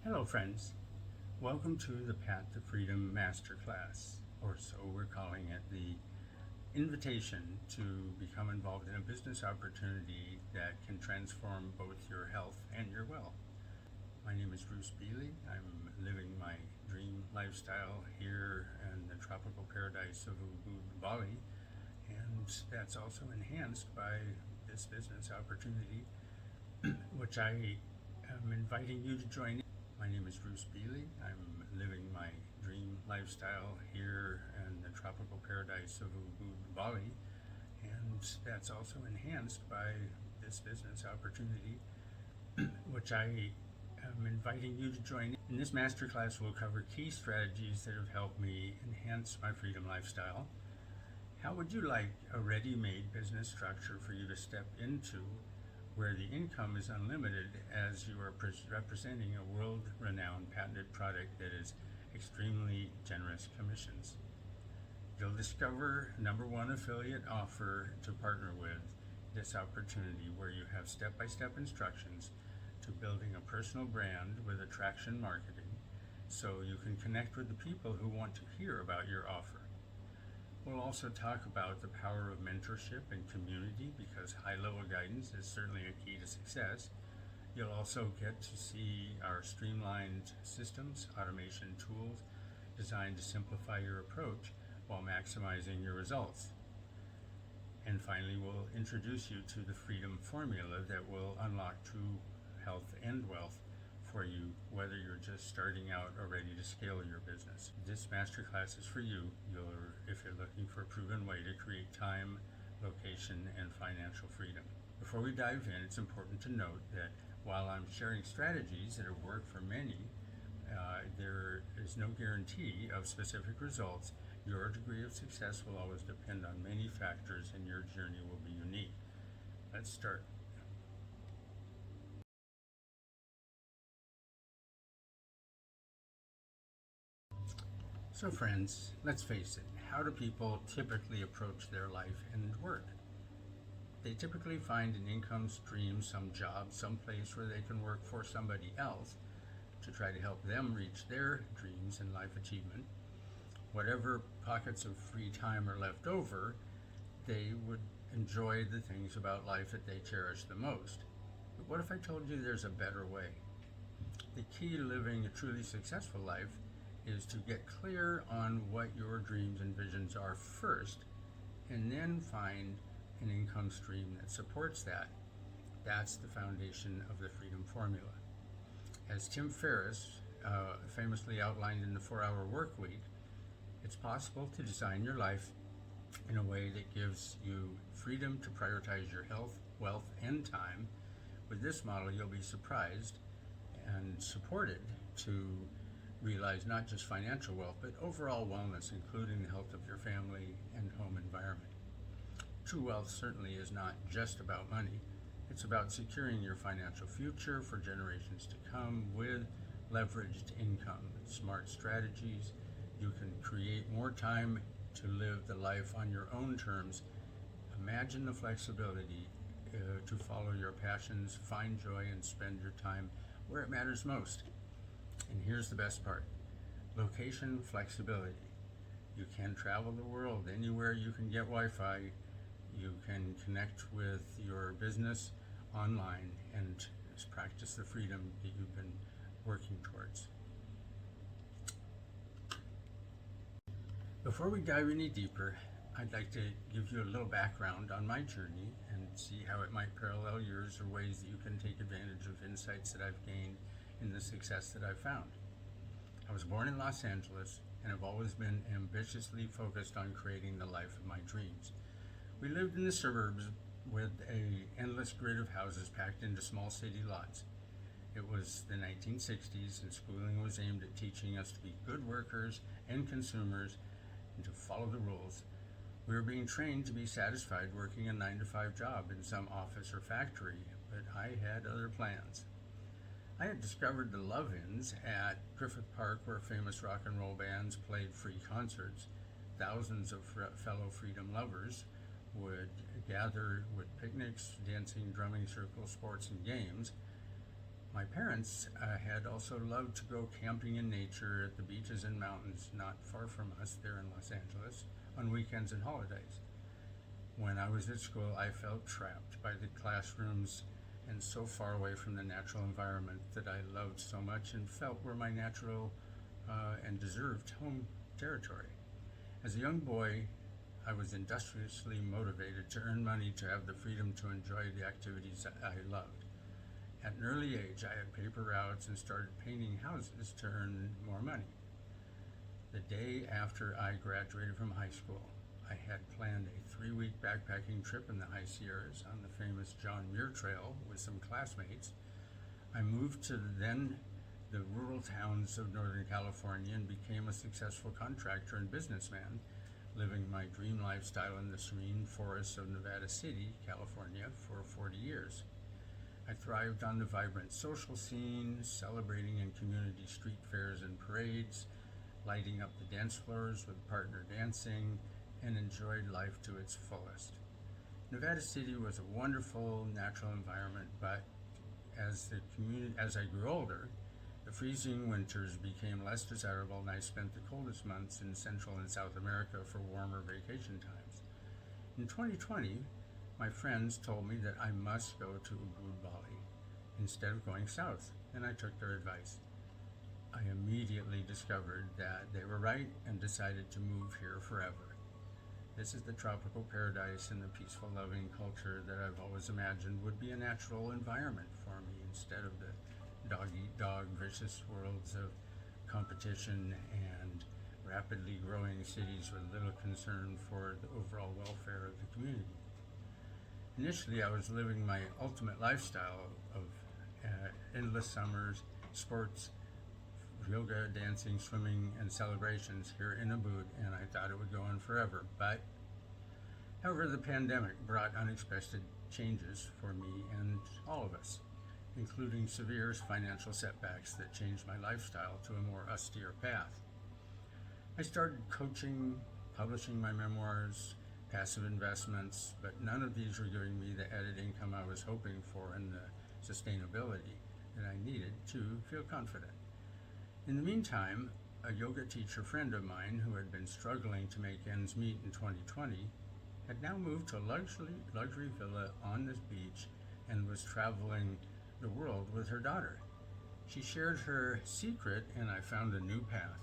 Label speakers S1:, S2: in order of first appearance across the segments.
S1: Hello, friends. Welcome to the Path to Freedom Masterclass, or so we're calling it, the invitation to become involved in a business opportunity that can transform both your health and your wealth. My name is Bruce Bealey. I'm living my dream lifestyle here in the tropical paradise of Ubud, Bali, and that's also enhanced by this business opportunity, which I am inviting you to join in. My name is Bruce Bealey. I'm living my dream lifestyle here in the tropical paradise of Ubud, Bali, and that's also enhanced by this business opportunity, which I am inviting you to join. In this masterclass, we'll cover key strategies that have helped me enhance my freedom lifestyle. How would you like a ready-made business structure for you to step into, where the income is unlimited as you are representing a world-renowned patented product that is extremely generous commissions? You'll discover #1 affiliate offer to partner with this opportunity, where you have step-by-step instructions to building a personal brand with attraction marketing, so you can connect with the people who want to hear about your offer. We'll also talk about the power of mentorship and community, because high-level guidance is certainly a key to success. You'll also get to see our streamlined systems, automation tools designed to simplify your approach while maximizing your results. And finally, we'll introduce you to the freedom formula that will unlock true health and wealth for you, whether you're just starting out or ready to scale your business. This masterclass is for you if you're looking for a proven way to create time, location, and financial freedom. Before we dive in, it's important to note that while I'm sharing strategies that have worked for many, there is no guarantee of specific results. Your degree of success will always depend on many factors, and your journey will be unique. Let's start. So friends, let's face it, how do people typically approach their life and work? They typically find an income stream, some job, some place where they can work for somebody else to try to help them reach their dreams and life achievement. Whatever pockets of free time are left over, they would enjoy the things about life that they cherish the most. But what if I told you there's a better way? The key to living a truly successful life is to get clear on what your dreams and visions are first, and then find an income stream that supports that. That's the foundation of the freedom formula. As Tim Ferriss famously outlined in the 4-Hour Work Week, it's possible to design your life in a way that gives you freedom to prioritize your health, wealth, and time. With this model, you'll be surprised and supported to realize not just financial wealth, but overall wellness, including the health of your family and home environment. True wealth certainly is not just about money. It's about securing your financial future for generations to come with leveraged income. Smart strategies. You can create more time to live the life on your own terms. Imagine the flexibility to follow your passions, find joy, and spend your time where it matters most. And here's the best part: location flexibility. You can travel the world anywhere you can get Wi-Fi. You can connect with your business online and practice the freedom that you've been working towards. Before we dive any deeper, I'd like to give you a little background on my journey and see how it might parallel yours, or ways that you can take advantage of insights that I've gained in the success that I've found. I was born in Los Angeles and have always been ambitiously focused on creating the life of my dreams. We lived in the suburbs with an endless grid of houses packed into small city lots. It was the 1960s, and schooling was aimed at teaching us to be good workers and consumers and to follow the rules. We were being trained to be satisfied working a 9-to-5 job in some office or factory, but I had other plans. I had discovered the Love-Ins at Griffith Park, where famous rock and roll bands played free concerts. Thousands of fellow freedom lovers would gather with picnics, dancing, drumming circles, sports, and games. My parents had also loved to go camping in nature at the beaches and mountains not far from us there in Los Angeles on weekends and holidays. When I was at school, I felt trapped by the classrooms and so far away from the natural environment that I loved so much and felt were my natural and deserved home territory. As a young boy, I was industriously motivated to earn money to have the freedom to enjoy the activities that I loved. At an early age, I had paper routes and started painting houses to earn more money. The day after I graduated from high school, I had planned a 3-week backpacking trip in the high Sierras on the famous John Muir Trail with some classmates. I moved to the rural towns of Northern California and became a successful contractor and businessman, living my dream lifestyle in the serene forests of Nevada City, California, for 40 years. I thrived on the vibrant social scene, celebrating in community street fairs and parades, lighting up the dance floors with partner dancing, and enjoyed life to its fullest. Nevada City was a wonderful natural environment, but as I grew older, the freezing winters became less desirable, and I spent the coldest months in Central and South America for warmer vacation times. In 2020, my friends told me that I must go to Ubud, Bali, instead of going south, and I took their advice. I immediately discovered that they were right and decided to move here forever. This is the tropical paradise and the peaceful, loving culture that I've always imagined would be a natural environment for me instead of the dog-eat-dog vicious worlds of competition and rapidly growing cities with little concern for the overall welfare of the community. Initially, I was living my ultimate lifestyle of endless summers, sports, yoga, dancing, swimming, and celebrations here in Ubud, and I thought it would go on forever. However, the pandemic brought unexpected changes for me and all of us, including severe financial setbacks that changed my lifestyle to a more austere path. I started coaching, publishing my memoirs, passive investments, but none of these were giving me the added income I was hoping for and the sustainability that I needed to feel confident. In the meantime, a yoga teacher friend of mine who had been struggling to make ends meet in 2020 had now moved to a luxury villa on this beach and was traveling the world with her daughter. She shared her secret, and I found a new path,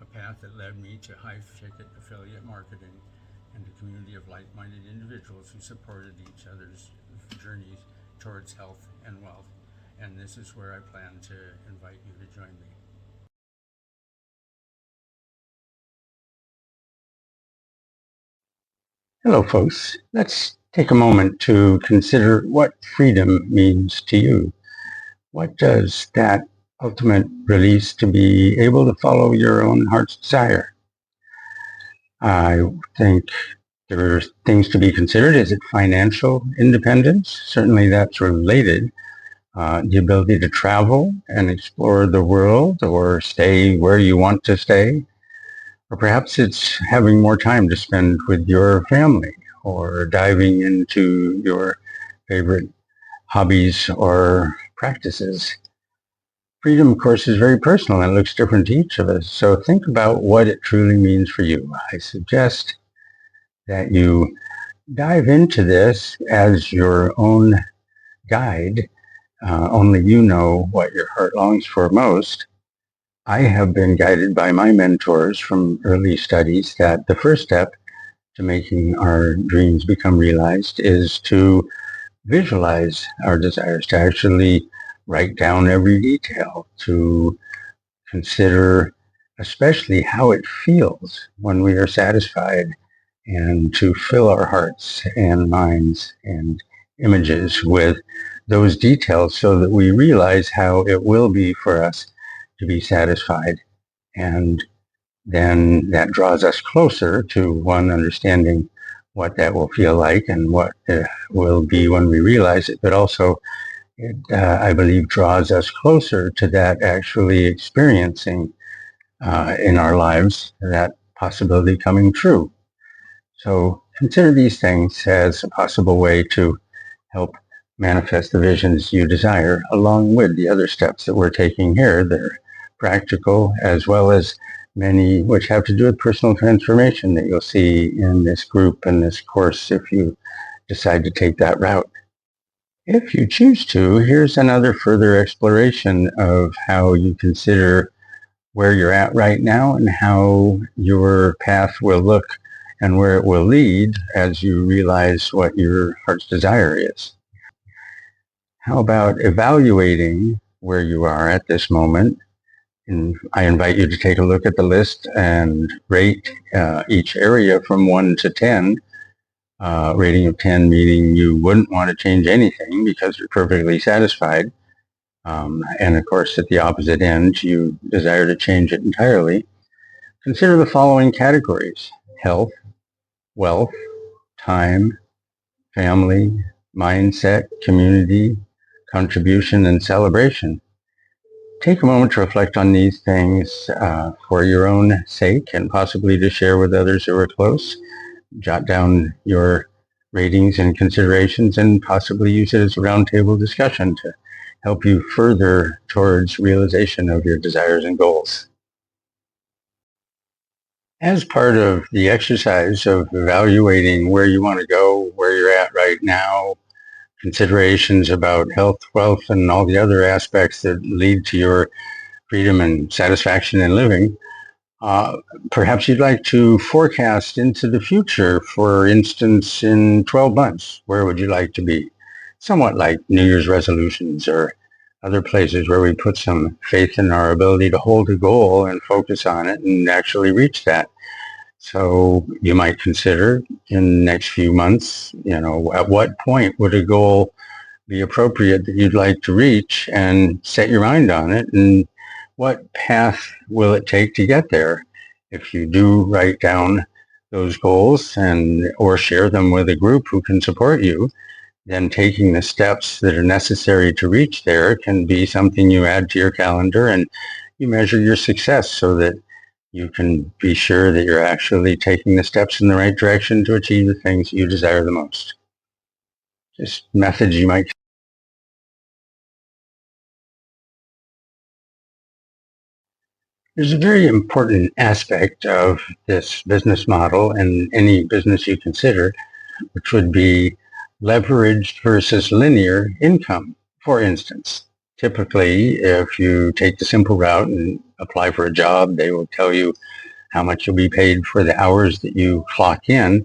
S1: a path that led me to high-ticket affiliate marketing and a community of like-minded individuals who supported each other's journeys towards health and wealth. And this is where I plan to invite you to join me. Hello, folks. Let's take a moment to consider what freedom means to you. What does that ultimate release to be able to follow your own heart's desire? I think there are things to be considered. Is it financial independence? Certainly that's related. The ability to travel and explore the world or stay where you want to stay. Or perhaps it's having more time to spend with your family or diving into your favorite hobbies or practices. Freedom, of course, is very personal and it looks different to each of us. So think about what it truly means for you. I suggest that you dive into this as your own guide. Only you know what your heart longs for most. I have been guided by my mentors from early studies that the first step to making our dreams become realized is to visualize our desires, to actually write down every detail, to consider especially how it feels when we are satisfied, and to fill our hearts and minds and images with those details so that we realize how it will be for us to be satisfied. And then that draws us closer to one understanding what that will feel like and what it will be when we realize it, but also it, I believe, draws us closer to that actually experiencing in our lives, that possibility coming true. So consider these things as a possible way to help manifest the visions you desire, along with the other steps that we're taking here that are practical, as well as many which have to do with personal transformation that you'll see in this group and this course if you decide to take that route. If you choose to, here's another further exploration of how you consider where you're at right now and how your path will look and where it will lead as you realize what your heart's desire is. How about evaluating where you are at this moment? And I invite you to take a look at the list and rate each area from 1 to 10. Rating of 10 meaning you wouldn't want to change anything because you're perfectly satisfied. And of course, at the opposite end, you desire to change it entirely. Consider the following categories: health, wealth, time, family, mindset, community, contribution, and celebration. Take a moment to reflect on these things for your own sake and possibly to share with others who are close. Jot down your ratings and considerations and possibly use it as a roundtable discussion to help you further towards realization of your desires and goals. As part of the exercise of evaluating where you want to go, where you're at right now, considerations about health, wealth, and all the other aspects that lead to your freedom and satisfaction in living, perhaps you'd like to forecast into the future. For instance, in 12 months, where would you like to be? Somewhat like New Year's resolutions or other places where we put some faith in our ability to hold a goal and focus on it and actually reach that. So you might consider in the next few months, at what point would a goal be appropriate that you'd like to reach, and set your mind on it, and what path will it take to get there? If you do write down those goals or share them with a group who can support you, then taking the steps that are necessary to reach there can be something you add to your calendar, and you measure your success so that you can be sure that you're actually taking the steps in the right direction to achieve the things you desire the most. Just methods you might. There's a very important aspect of this business model and any business you consider, which would be leveraged versus linear income. For instance, typically, if you take the simple route and apply for a job, they will tell you how much you'll be paid for the hours that you clock in,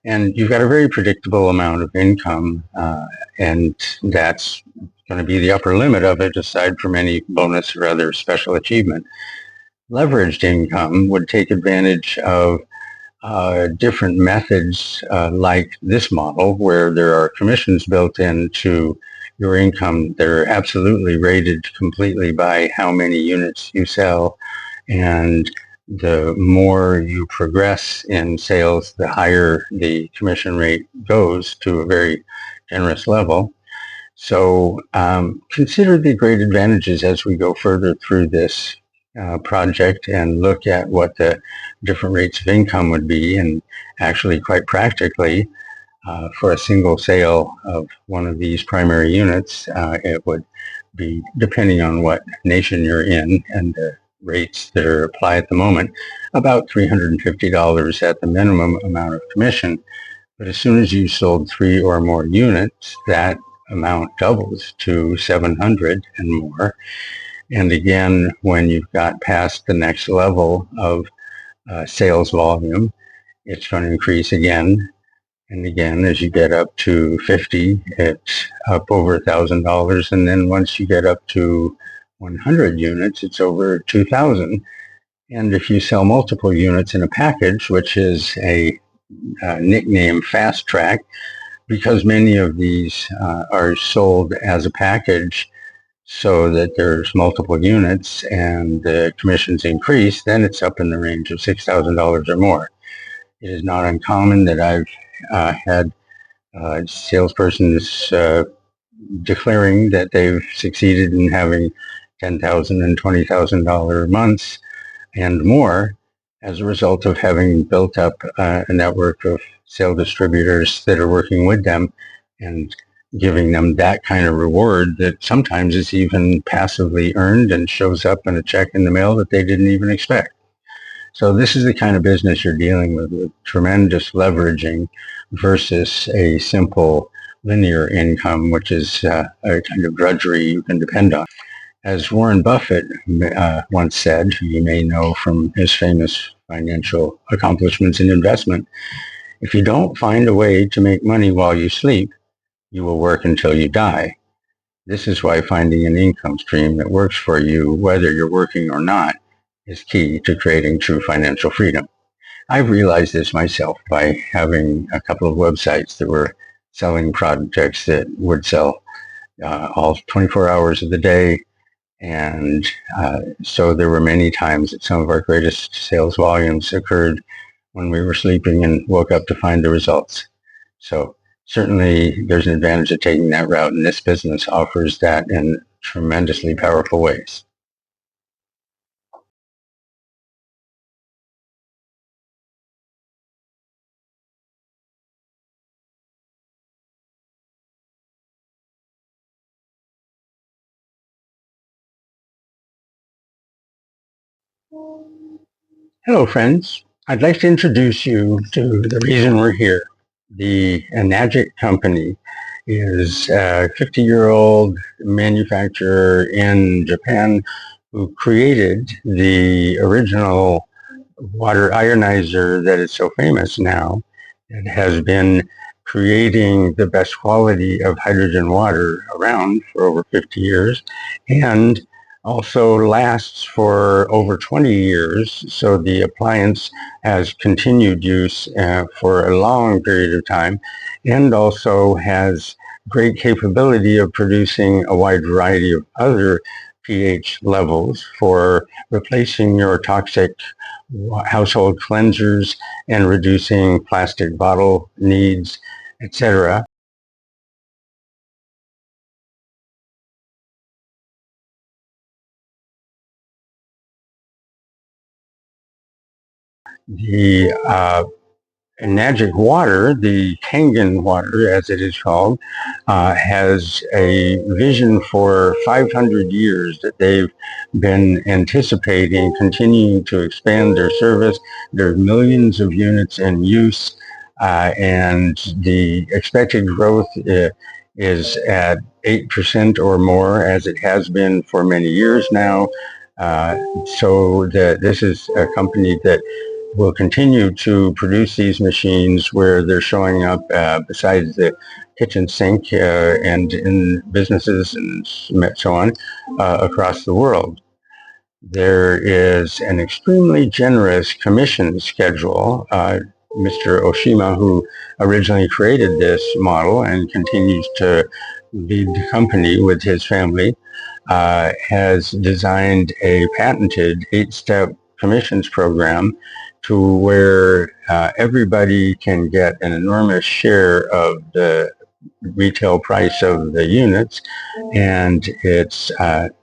S1: and you've got a very predictable amount of income, and that's going to be the upper limit of it, aside from any bonus or other special achievement. Leveraged income would take advantage of different methods like this model, where there are commissions built into your income that are absolutely rated completely by how many units you sell, and the more you progress in sales, the higher the commission rate goes to a very generous level. So consider the great advantages as we go further through this project and look at what the different rates of income would be. And actually, quite practically, for a single sale of one of these primary units, it would be, depending on what nation you're in and the rates that are applied at the moment, about $350 at the minimum amount of commission. But as soon as you sold 3 or more units, that amount doubles to 700 and more. And again, when you've got past the next level of sales volume, it's going to increase again. And again, as you get up to 50, it's up over $1,000. And then once you get up to 100 units, it's over 2,000. And if you sell multiple units in a package, which is a nickname fast track, because many of these are sold as a package so that there's multiple units and the commissions increase, then it's up in the range of $6,000 or more. It is not uncommon that I've had salespersons declaring that they've succeeded in having $10,000 and $20,000 months and more as a result of having built up a network of sale distributors that are working with them and giving them that kind of reward that sometimes is even passively earned and shows up in a check in the mail that they didn't even expect. So this is the kind of business you're dealing with tremendous leveraging versus a simple linear income, which is a kind of drudgery you can depend on. As Warren Buffett once said, you may know from his famous financial accomplishments in investment, if you don't find a way to make money while you sleep, you will work until you die. This is why finding an income stream that works for you, whether you're working or not, is key to creating true financial freedom. I've realized this myself by having a couple of websites that were selling projects that would sell all 24 hours of the day. And so there were many times that some of our greatest sales volumes occurred when we were sleeping and woke up to find the results. So certainly there's an advantage of taking that route, and this business offers that in tremendously powerful ways. Hello, friends. I'd like to introduce you to the reason we're here. The Enagic company is a 50-year-old manufacturer in Japan who created the original water ionizer that is so famous now. It has been creating the best quality of hydrogen water around for over 50 years and also lasts for over 20 years. So the appliance has continued use for a long period of time and also has great capability of producing a wide variety of other pH levels for replacing your toxic household cleansers and reducing plastic bottle needs, etc. The Enagic water, the Kangen water as it is called, has a vision for 500 years that they've been anticipating, continuing to expand their service. There are millions of units in use, and the expected growth is at 8% or more, as it has been for many years now. So this is a company that will continue to produce these machines where they're showing up besides the kitchen sink and in businesses and so on across the world. There is an extremely generous commission schedule. Mr. Oshima, who originally created this model and continues to lead the company with his family, has designed a patented 8-step commissions program to where everybody can get an enormous share of the retail price of the units, and it's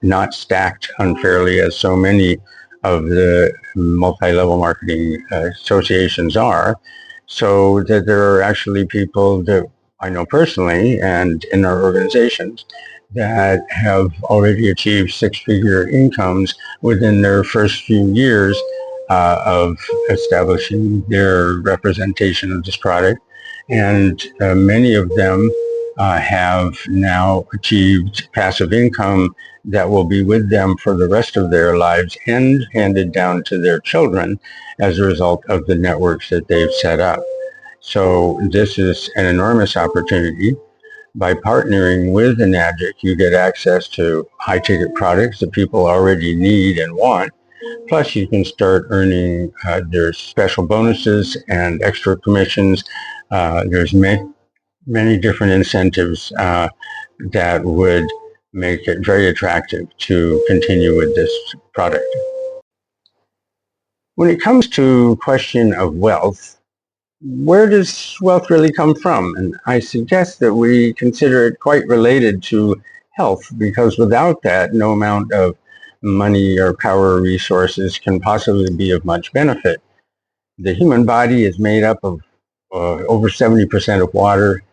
S1: not stacked unfairly as so many of the multi-level marketing associations are. So that there are actually people that I know personally and in our organizations that have already achieved six-figure incomes within their first few years of establishing their representation of this product. And many of them have now achieved passive income that will be with them for the rest of their lives and handed down to their children as a result of the networks that they've set up. So this is an enormous opportunity. By partnering with Enagic, you get access to high-ticket products that people already need and want. Plus, you can start earning, there's special bonuses and extra commissions. There's many different incentives that would make it very attractive to continue with this product. When it comes to question of wealth, where does wealth really come from? And I suggest that we consider it quite related to health, because without that, no amount of money or power or resources can possibly be of much benefit. The human body is made up of over 70% of water,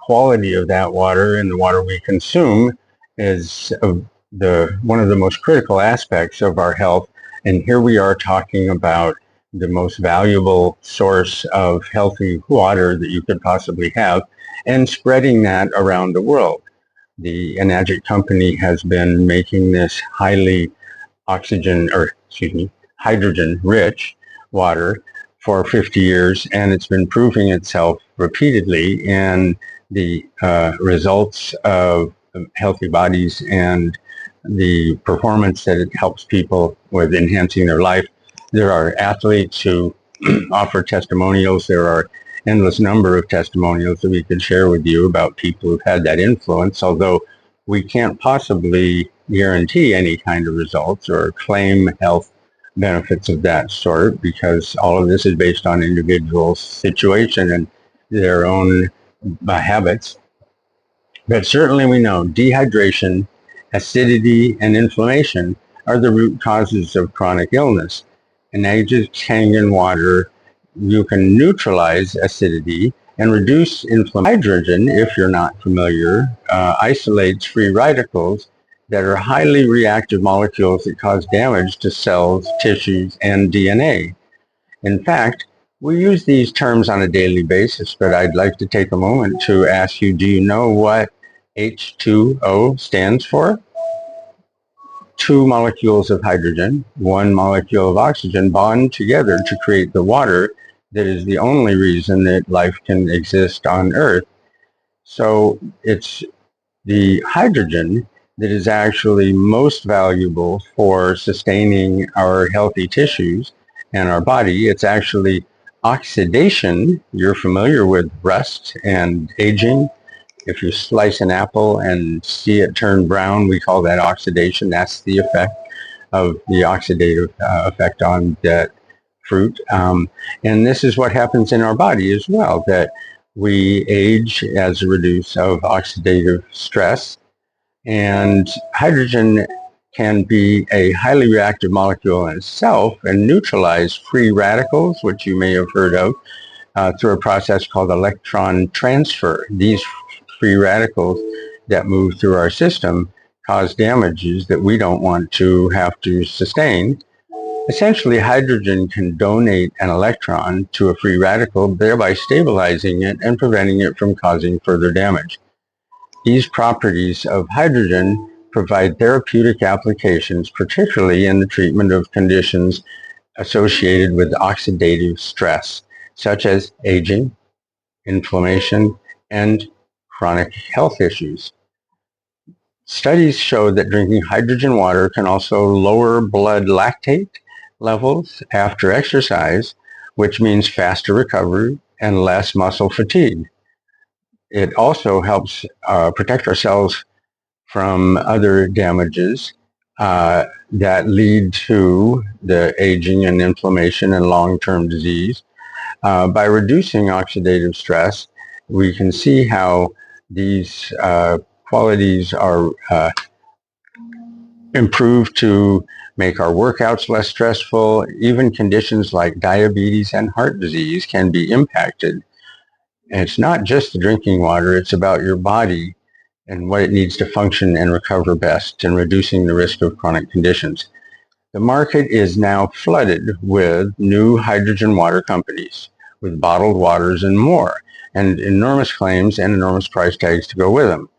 S2: quality of that water and the water we consume is one of the most critical aspects of our health. And here we are talking about the most valuable source of healthy water that you could possibly have and spreading that around the world. The Enagic company has been making this highly hydrogen rich water for 50 years, and it's been proving itself repeatedly in the results of healthy bodies and the performance that it helps people with enhancing their life. There are athletes who offer testimonials. There are endless number of testimonials that we could share with you about people who've had that influence, although we can't possibly guarantee any kind of results or claim health benefits of that sort, because all of this is based on individual situation and their own habits. But certainly we know dehydration, acidity, and inflammation are the root causes of chronic illness. And now you just hang in water, you can neutralize acidity and reduce inflammation. Hydrogen, if you're not familiar, isolates free radicals that are highly reactive molecules that cause damage to cells, tissues, and DNA. In fact, we use these terms on a daily basis, but I'd like to take a moment to ask you, do you know what H2O stands for? Two molecules of hydrogen, one molecule of oxygen bond together to create the water that is the only reason that life can exist on Earth. So it's the hydrogen that is actually most valuable for sustaining our healthy tissues and our body. It's actually oxidation. You're familiar with rust and aging. If you slice an apple and see it turn brown, we call that oxidation. That's the effect of the oxidative effect on that fruit. And this is what happens in our body as well, that we age as a result of oxidative stress. And hydrogen can be a highly reactive molecule in itself and neutralize free radicals, which you may have heard of, through a process called electron transfer. These free radicals that move through our system cause damages that we don't want to have to sustain. Essentially, hydrogen can donate an electron to a free radical, thereby stabilizing it and preventing it from causing further damage. These properties of hydrogen provide therapeutic applications, particularly in the treatment of conditions associated with oxidative stress, such as aging, inflammation, and chronic health issues. Studies show that drinking hydrogen water can also lower blood lactate levels after exercise, which means faster recovery and less muscle fatigue. It also helps protect our cells from other damages that lead to the aging and inflammation and long-term disease. By reducing oxidative stress, we can see how these qualities are improved to make our workouts less stressful. Even conditions like diabetes and heart disease can be impacted. And it's not just the drinking water, it's about your body and what it needs to function and recover best and reducing the risk of chronic conditions. The market is now flooded with new hydrogen water companies with bottled waters and more, and enormous claims and enormous price tags to go with them.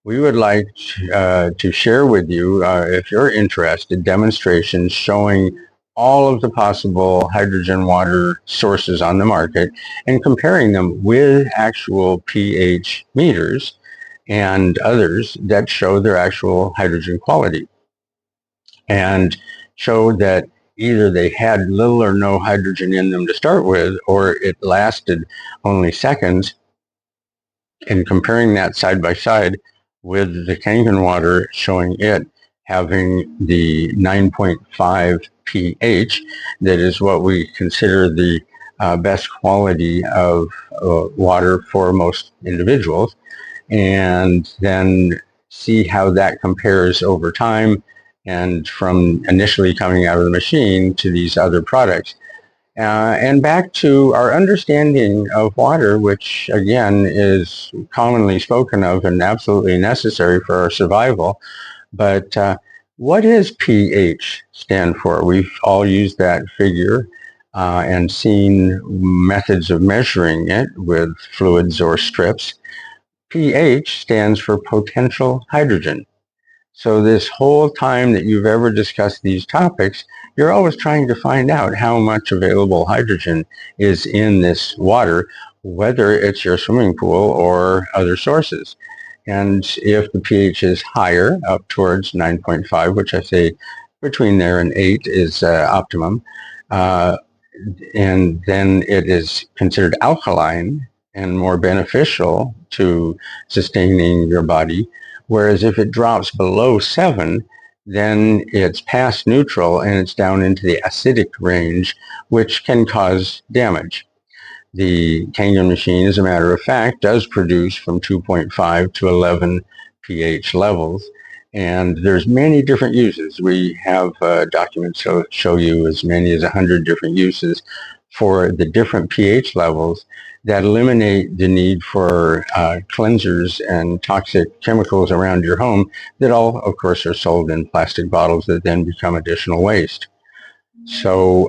S2: We would like to share with you, if you're interested, demonstrations showing all of the possible hydrogen water sources on the market and comparing them with actual pH meters and others that show their actual hydrogen quality and show that either they had little or no hydrogen in them to start with, or it lasted only seconds. And comparing that side by side with the Kangen water, showing it having the 9.5 pH, that is what we consider the best quality of water for most individuals, and then see how that compares over time and from initially coming out of the machine to these other products. And back to our understanding of water, which again is commonly spoken of and absolutely necessary for our survival. But what does pH stand for? We've all used that figure and seen methods of measuring it with fluids or strips. pH stands for potential hydrogen. So this whole time that you've ever discussed these topics, you're always trying to find out how much available hydrogen is in this water, whether it's your swimming pool or other sources. And if the pH is higher, up towards 9.5, which I say between there and 8 is optimum, uh, and then it is considered alkaline and more beneficial to sustaining your body. Whereas if it drops below 7, then it's past neutral and it's down into the acidic range, which can cause damage. The Kangen machine, as a matter of fact, does produce from 2.5 to 11 pH levels. And there's many different uses. We have documents that show you as many as 100 different uses for the different pH levels that eliminate the need for cleansers and toxic chemicals around your home that all, of course, are sold in plastic bottles that then become additional waste. So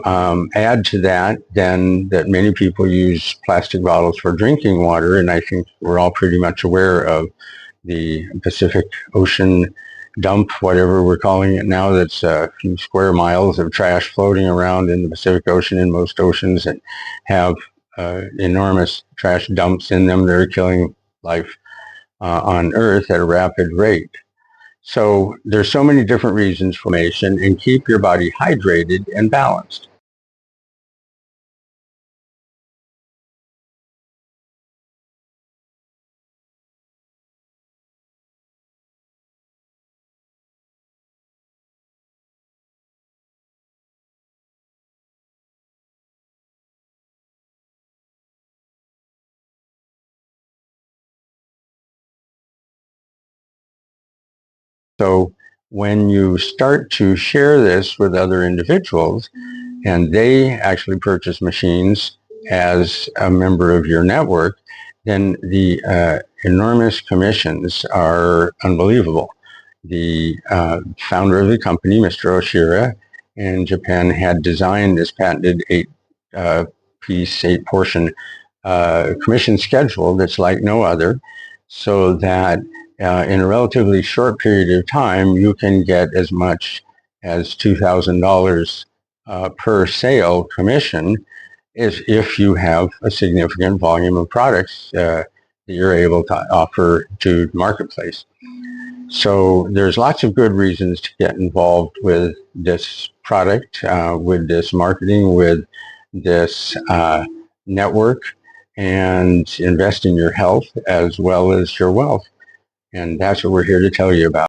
S2: add to that then that many people use plastic bottles for drinking water, and I think we're all pretty much aware of the Pacific Ocean dump, whatever we're calling it now, that's a few square miles of trash floating around in the Pacific Ocean and most oceans, and have enormous trash dumps in them that are killing life on Earth at a rapid rate. So there's so many different reasons for inflammation, and keep your body hydrated and balanced. So when you start to share this with other individuals and they actually purchase machines as a member of your network, then the enormous commissions are unbelievable. The founder of the company, Mr. Oshira, in Japan, had designed this patented eight portion commission schedule that's like no other, so that in a relatively short period of time, you can get as much as $2,000 per sale commission if you have a significant volume of products that you're able to offer to the marketplace. So there's lots of good reasons to get involved with this product, with this marketing, with this network, and invest in your health as well as your wealth. And that's what we're here to tell you about.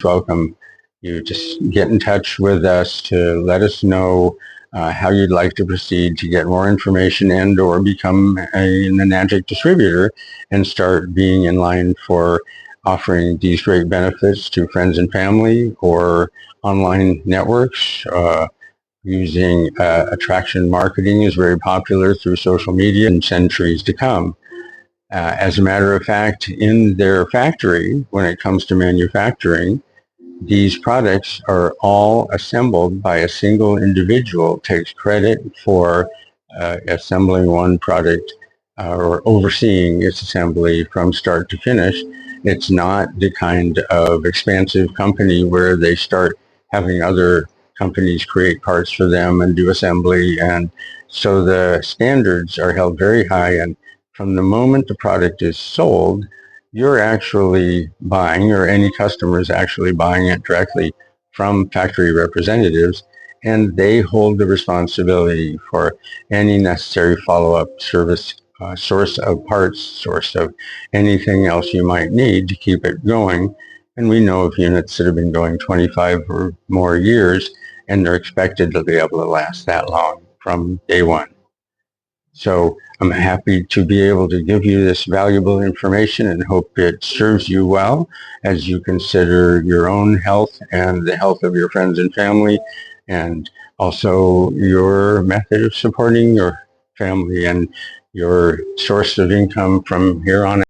S2: Welcome. You just get in touch with us to let us know how you'd like to proceed to get more information and or become a Niantic distributor and start being in line for offering these great benefits to friends and family or online networks. Using attraction marketing is very popular through social media in centuries to come. As a matter of fact, in their factory, when it comes to manufacturing, these products are all assembled by a single individual, takes credit for assembling one product or overseeing its assembly from start to finish. It's not the kind of expansive company where they start having other companies create parts for them and do assembly. And so the standards are held very high. And from the moment the product is sold, you're actually buying, or any customer is actually buying it directly from factory representatives, and they hold the responsibility for any necessary follow-up service, source of parts, source of anything else you might need to keep it going. And we know of units that have been going 25 or more years, and they're expected to be able to last that long from day one. So I'm happy to be able to give you this valuable information and hope it serves you well as you consider your own health and the health of your friends and family, and also your method of supporting your family and your source of income from here on.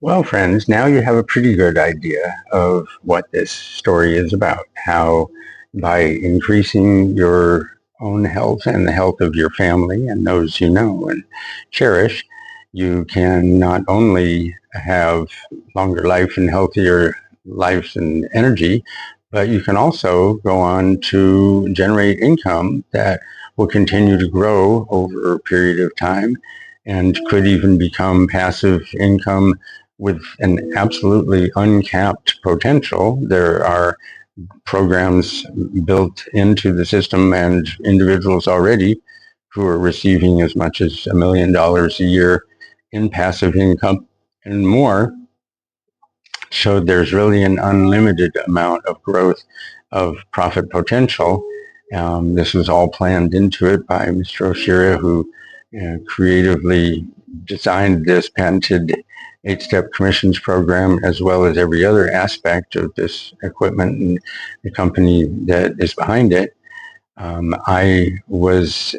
S2: Well, friends, now you have a pretty good idea of what this story is about. How by increasing your own health and the health of your family and those you know and cherish, you can not only have longer life and healthier lives and energy, but you can also go on to generate income that will continue to grow over a period of time and could even become passive income with an absolutely uncapped potential. There are programs built into the system and individuals already who are receiving as much as $1 million a year in passive income and more. So there's really an unlimited amount of growth of profit potential. This was all planned into it by Mr. Oshira, who creatively designed this patented 8-step commissions program, as well as every other aspect of this equipment and the company that is behind it. I was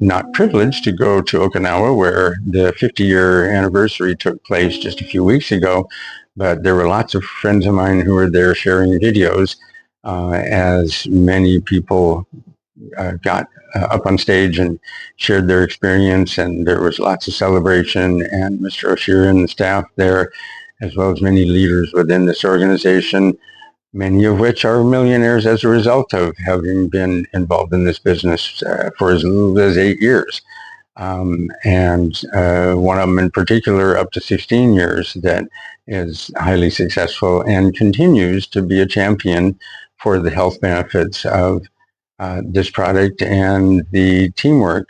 S2: not privileged to go to Okinawa, where the 50-year anniversary took place just a few weeks ago, but there were lots of friends of mine who were there sharing videos as many people got up on stage and shared their experience, and there was lots of celebration, and Mr. Oshira and the staff there, as well as many leaders within this organization, many of which are millionaires as a result of having been involved in this business for as little as 8 years. And one of them in particular, up to 16 years, that is highly successful and continues to be a champion for the health benefits of this product and the teamwork.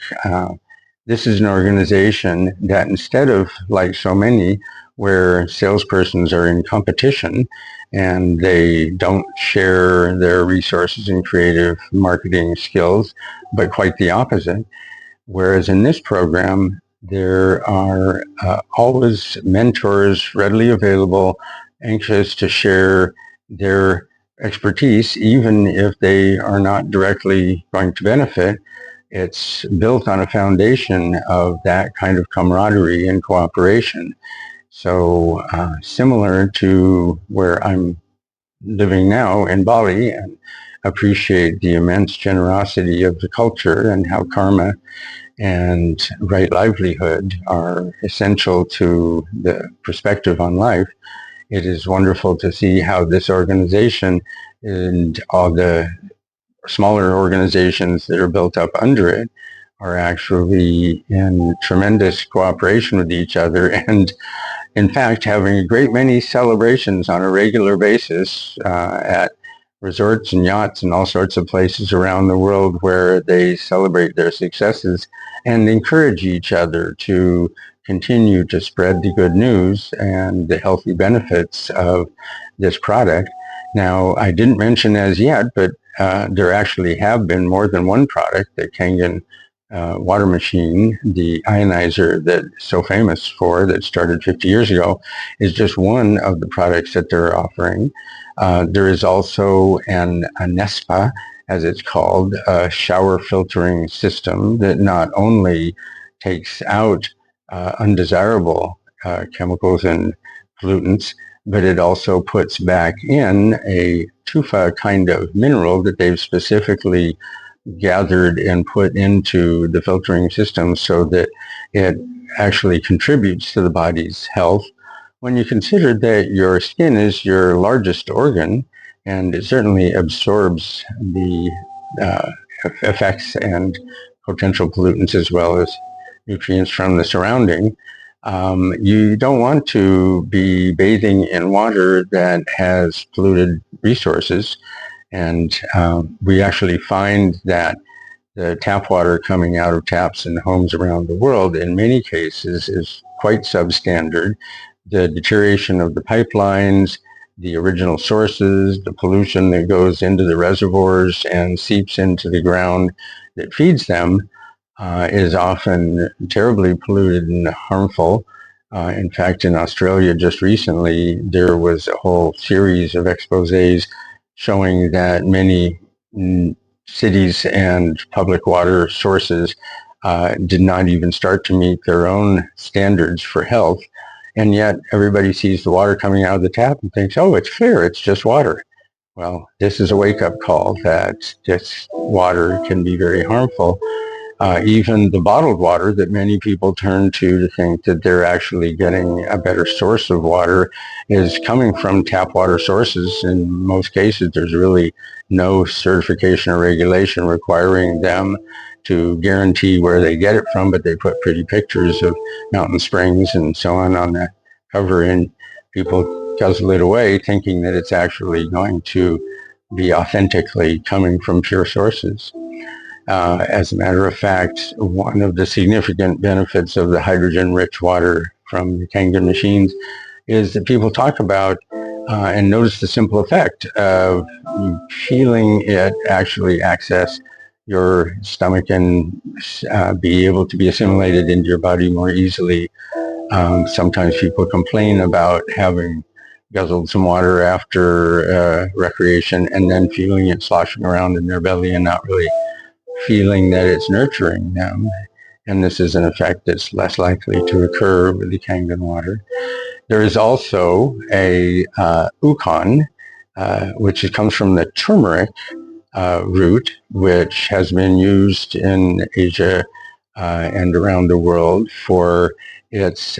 S2: This is an organization that, instead of, like so many, where salespersons are in competition and they don't share their resources and creative marketing skills, but quite the opposite. Whereas in this program, there are always mentors readily available, anxious to share their expertise, even if they are not directly going to benefit. It's built on a foundation of that kind of camaraderie and cooperation. So similar to where I'm living now in Bali, and appreciate the immense generosity of the culture and how karma and right livelihood are essential to the perspective on life. It is wonderful to see how this organization and all the smaller organizations that are built up under it are actually in tremendous cooperation with each other, and in fact having a great many celebrations on a regular basis at resorts and yachts and all sorts of places around the world, where they celebrate their successes and encourage each other to continue to spread the good news and the healthy benefits of this product. Now, I didn't mention as yet, but there actually have been more than one product. The Kangen water machine, the Ionizer that's so famous for, that started 50 years ago, is just one of the products that they're offering. There is also an Anespa, as it's called, a shower filtering system that not only takes out undesirable chemicals and pollutants, but it also puts back in a tufa kind of mineral that they've specifically gathered and put into the filtering system so that it actually contributes to the body's health. When you consider that your skin is your largest organ, and it certainly absorbs the uh, effects and potential pollutants as well as nutrients from the surrounding, you don't want to be bathing in water that has polluted resources. And we actually find that the tap water coming out of taps in homes around the world in many cases is quite substandard. The deterioration of the pipelines, the original sources, the pollution that goes into the reservoirs and seeps into the ground that feeds them is often terribly polluted and harmful. In fact, in Australia just recently, there was a whole series of exposés showing that many cities and public water sources did not even start to meet their own standards for health. And yet everybody sees the water coming out of the tap and thinks, oh, it's clear, it's just water. Well, this is a wake-up call that this water can be very harmful. Even the bottled water that many people turn to think that they're actually getting a better source of water is coming from tap water sources. In most cases, there's really no certification or regulation requiring them to guarantee where they get it from, but they put pretty pictures of mountain springs and so on the cover, and people guzzle it away thinking that it's actually going to be authentically coming from pure sources. As a matter of fact, one of the significant benefits of the hydrogen-rich water from the Kangen machines is that people talk about and notice the simple effect of feeling it actually access your stomach and be able to be assimilated into your body more easily. Sometimes people complain about having guzzled some water after recreation and then feeling it sloshing around in their belly and not really feeling that it's nurturing them. And this is an effect that's less likely to occur with the Kangen water. There is also a ukon, which comes from the turmeric root, which has been used in Asia and around the world for its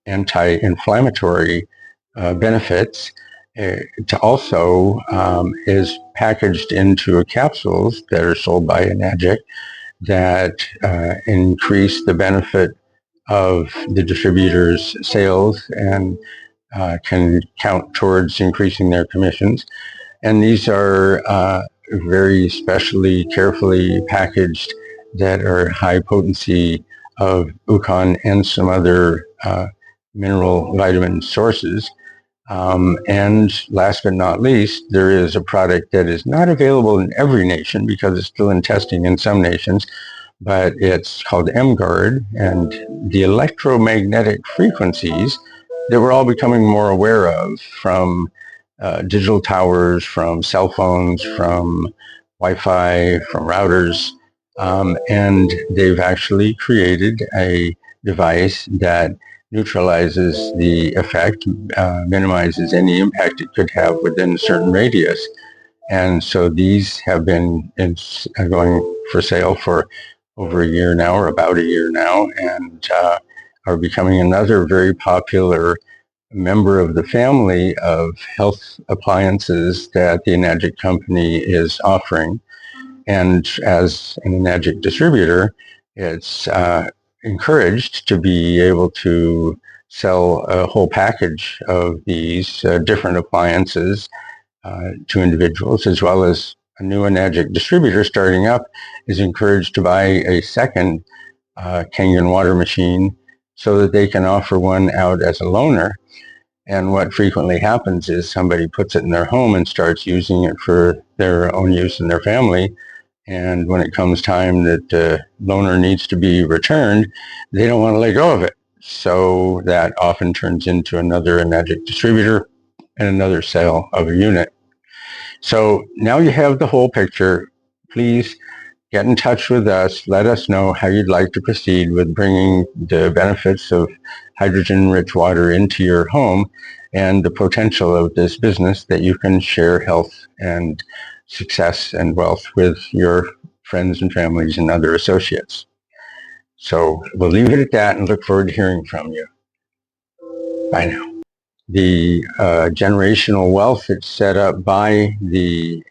S2: anti-inflammatory benefits. It also is packaged into capsules that are sold by Enagic that increase the benefit of the distributor's sales and can count towards increasing their commissions. And these are very specially, carefully packaged that are high potency of ukon and some other mineral vitamin sources. And last but not least, there is a product that is not available in every nation because it's still in testing in some nations, but it's called MGuard, and the electromagnetic frequencies that we're all becoming more aware of from digital towers, from cell phones, from Wi-Fi, from routers, and they've actually created a device that neutralizes the effect, minimizes any impact it could have within a certain radius. And so these have been going for sale for over a year now, or about a year now, and are becoming another very popular member of the family of health appliances that the Enagic company is offering. And as an Enagic distributor, it's encouraged to be able to sell a whole package of these different appliances to individuals, as well as a new Enagic distributor starting up is encouraged to buy a second Kangen water machine so that they can offer one out as a loaner. And what frequently happens is somebody puts it in their home and starts using it for their own use in their family. And when it comes time that the loaner needs to be returned, they don't want to let go of it. So that often turns into another Enagic distributor and another sale of a unit. So now you have the whole picture. Please get in touch with us. Let us know how you'd like to proceed with bringing the benefits of hydrogen-rich water into your home and the potential of this business that you can share health and success and wealth with your friends and families and other associates. So we'll leave it at that and look forward to hearing from you. Bye now. The generational wealth that's set up by the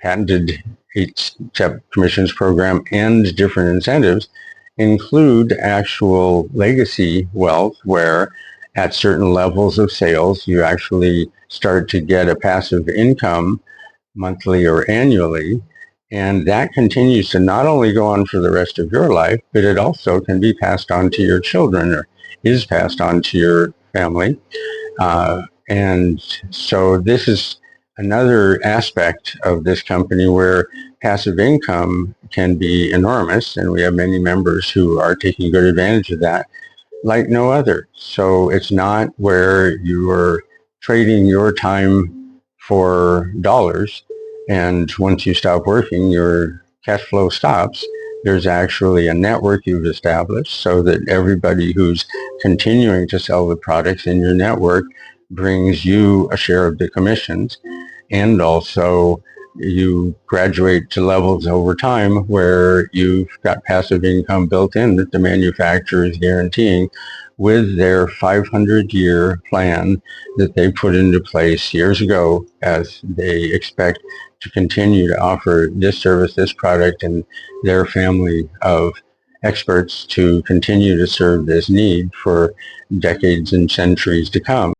S2: patented 8-step commissions program and different incentives include actual legacy wealth where at certain levels of sales you actually start to get a passive income monthly or annually, and that continues to not only go on for the rest of your life, but it also can be passed on to your children or is passed on to your family. And so this is another aspect of this company where passive income can be enormous, and we have many members who are taking good advantage of that like no other. So it's not where you are trading your time for dollars, and once you stop working, your cash flow stops. There's actually a network you've established so that everybody who's continuing to sell the products in your network brings you a share of the commissions, and also you graduate to levels over time where you've got passive income built in that the manufacturer is guaranteeing with their 500-year plan that they put into place years ago, as they expect to continue to offer this service, this product, and their family of experts to continue to serve this need for decades and centuries to come.